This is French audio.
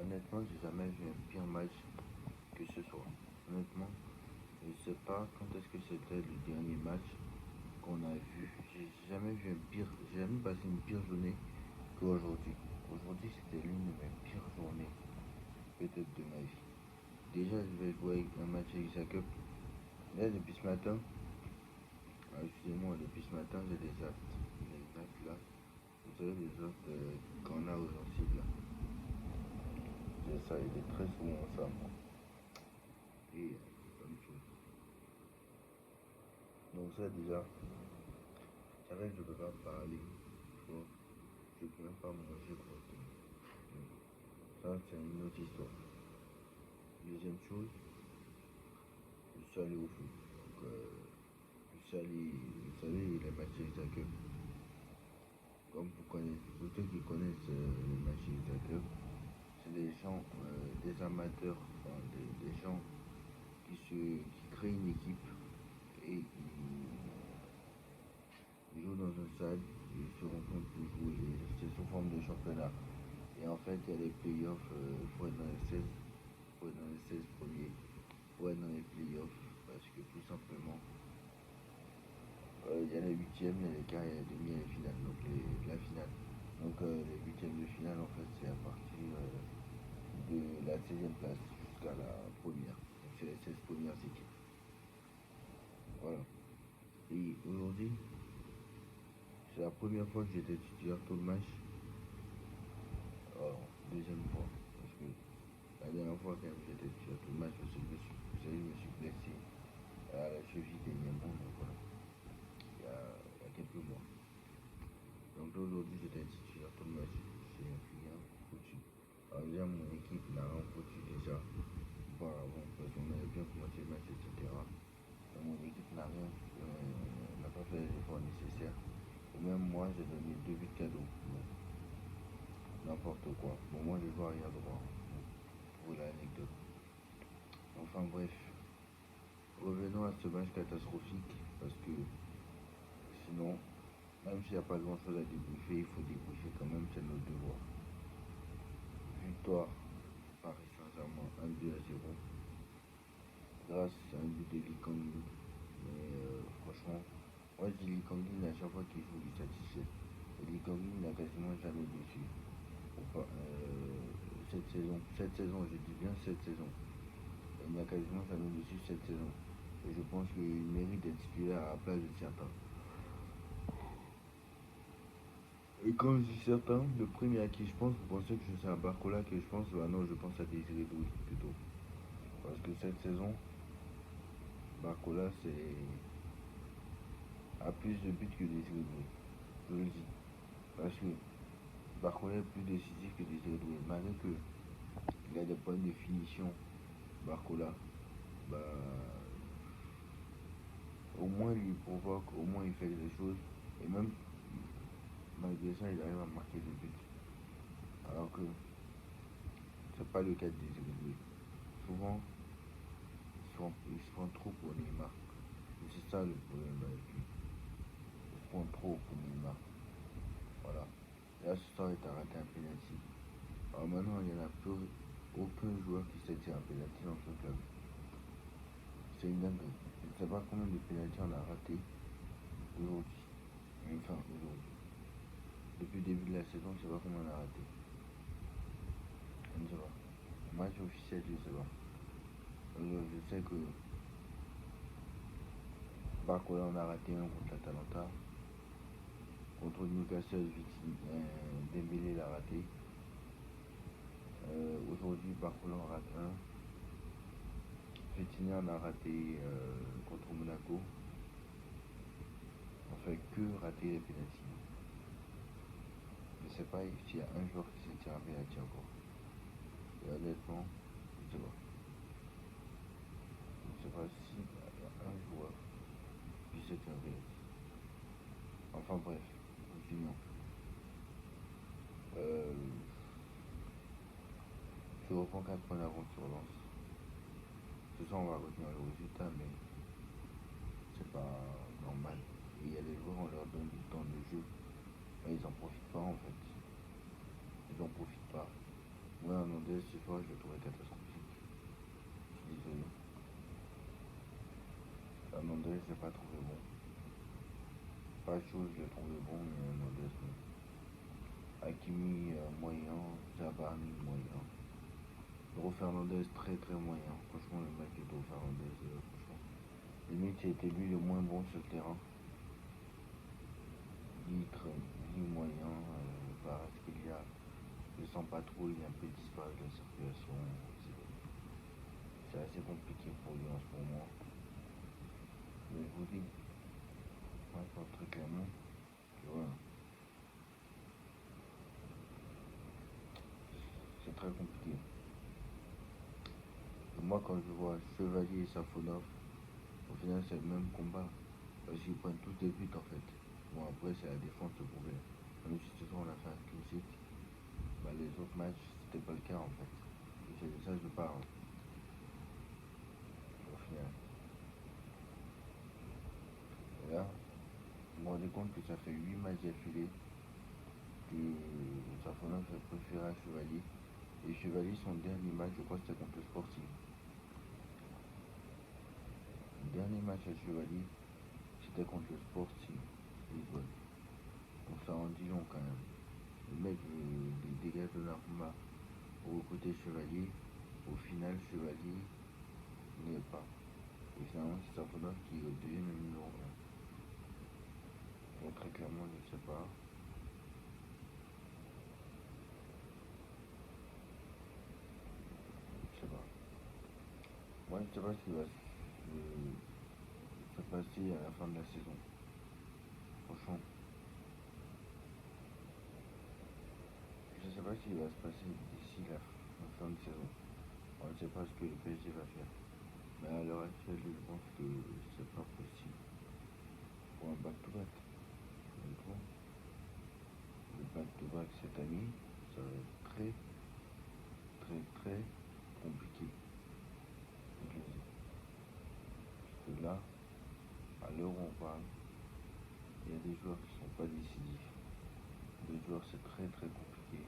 Honnêtement, j'ai jamais vu un pire match que ce soir. Honnêtement, je sais pas quand est-ce que c'était le dernier match qu'on a vu. J'ai jamais vu un pire, j'ai jamais passé une pire journée qu'aujourd'hui. Aujourd'hui, c'était l'une de mes pires journées, peut-être de ma vie. Déjà, je vais jouer un match avec Jacob. Là, depuis ce matin, excusez-moi, depuis ce matin, j'ai des actes. Les actes là, vous savez, les actes qu'on a aux Antilles là. J'ai ça, il est très souvent ça, moi. Et bonne chose. Donc ça déjà, c'est vrai que je peux pas parler, tu vois. Je peux même pas manger correctement. Donc, ça c'est une autre histoire. Deuxième chose, je suis allé au foot. Donc je suis allé, vous savez, les matchs Club. Comme vous connaissez, pour ceux qui connaissent les matchs Club, c'est des gens, des amateurs, enfin des gens qui créent une équipe et ils jouent dans un stade, ils se rencontrent pour jouer, c'est sous forme de championnat. Et en fait, il y a les playoffs, il faut être dans les 16, faut être dans les 16 premiers, faut être dans les playoffs, parce que tout simplement, il y a les huitièmes, il y a les quarts, il y a les demi et les finales, donc la finale. Donc les huitièmes de finale, en fait, c'est à partir de la 16e place jusqu'à la première. Donc c'est les 16 premières équipes. Voilà. Et aujourd'hui, c'est la première fois que j'étais titulaire tout le match. Alors, deuxième fois. Parce que la dernière fois, quand j'étais titulaire tout le match, parce que vous savez, je me suis blessé à la cheville dernièrement. Donc voilà. Il y a quelques mois. Donc aujourd'hui, j'étais titulaire tout le match. C'est rien foutu. Alors déjà, mon équipe n'a rien foutu déjà. Auparavant, parce qu'on avait bien commencé le match, etc. Donc, mon équipe n'a pas fait les efforts nécessaires. Et même moi, j'ai donné 2 buts cadeaux. Bon, n'importe quoi. Bon, moi, je joue arrière droit. Bon, pour l'anecdote. Enfin bref, revenons à ce match catastrophique. Parce que sinon, même s'il n'y a pas grand chose à débriefer, il faut débriefer quand même, c'est notre devoir. Victoire, Paris Saint-Germain 1-2-0, grâce à un but de Lee Kang-in. Mais franchement, moi je dis Lee Kang-in à chaque fois qu'il joue, il satisfait. Et Lee Kang-in n'a quasiment jamais déçu. Cette saison, je dis bien cette saison. Il n'a quasiment jamais déçu cette saison. Et je pense qu'il mérite d'être titulaire à la place de certains. Et quand je dis certains, le premier à qui je pense, vous pensez que c'est à Barcola que je pense, bah non, je pense à Désiré Doué plutôt. Parce que cette saison, Barcola a plus de buts que Désiré Doué. Je le dis. Parce que Barcola est plus décisif que Désiré Doué. Malgré qu'il a des problèmes de finition, Barcola, bah, au moins il provoque, au moins il fait des choses. Et même malgré ça, il arrive à marquer des buts. Alors que c'est pas le cas de Désiré Doué. Souvent, il se prend trop pour Neymar. Et c'est ça le problème avec lui. Il se prend trop pour Neymar. Voilà. Là, ce soir, il a raté un penalty. Alors maintenant, il n'y en a plus aucun joueur qui sait tirer un penalty dans ce club. C'est une dinguerie. Je ne sais pas combien de penalty on a raté aujourd'hui. Enfin, aujourd'hui. Depuis le début de la saison, je ne sais pas combien on a raté. Je ne sais pas. Match officiel, je ne sais pas. Je sais que Barcola, on a raté un contre l'Atalanta. Contre Newcastle, Dembélé l'a raté. Aujourd'hui, Barcola en rate un. Vitinha en a raté contre Monaco. On fait que rater les pénaltys. Je sais pas s'il y a un joueur qui s'est tiré un pénalty encore. Et honnêtement, je sais pas. Je sais pas s'il y a un joueur qui s'est tiré un pénalty. Enfin bref, continuons. Je reprends 4 points d'avance sur Lens. Ce soir, on va retenir le résultat, mais c'est pas normal. Et il y a des joueurs, on leur donne du temps de jeu. Mais ils en profitent pas en fait. Ils en profitent pas. Ouais, on en Fernandez, ce soir, je l'ai trouvé catastrophique. Je suis désolé. Fernandez, je l'ai pas trouvé bon. Pas chaud, je l'ai trouvé bon, mais Hernandez, non. Hakimi, moyen. Zabarni, moyen. Dro Fernandez, très très moyen. Franchement, le match de Dro Fernandez, franchement. Limite, c'était lui le moins bon sur le terrain. Dit moyen, parce qu'il y a. Je sens pas trop, il est un peu disparu de la circulation. C'est assez compliqué pour lui en ce moment. Mais je vous dis, moi, je pense très clairement que voilà, c'est très compliqué. Et moi, quand je vois Chevalier et Safonov, au final, c'est le même combat. Parce qu'ils prennent tous des buts en fait. Bon, après, c'est la défense le problème. Même si ce soir on a fait un clean sheet, bah, les autres matchs, c'était pas le cas en fait. Et c'est de ça que je parle, au final. Et là, je me rendais compte que ça fait 8 matchs d'affilée que Safonov a préféré à Chevalier. Et Chevalier, son dernier match, je crois que c'était contre le Sporting. Le dernier match à Chevalier, c'était contre le Sporting Lisbonne. Donc ça en dit long quand même. Le mec il dégage de l'arma pour recruter Chevalier. Au final, Chevalier n'y est pas. Et finalement, c'est Safonov qui devient le numéro 1. Donc très clairement, je ne sais pas. Je sais pas. Moi, je ne sais pas ce qui va se passer à la fin de la saison. Franchement, je ne sais pas ce qui va se passer d'ici la fin de saison. On ne sait pas ce que le PSG va faire. Mais à l'heure actuelle, je pense que c'est pas possible pour un back-to-back. Honnêtement, le back-to-back cette année, ça va être très, très, très compliqué. Parce que là, à l'heure où on parle, il y a des joueurs qui ne sont pas décisifs. Des joueurs, c'est très, très compliqué.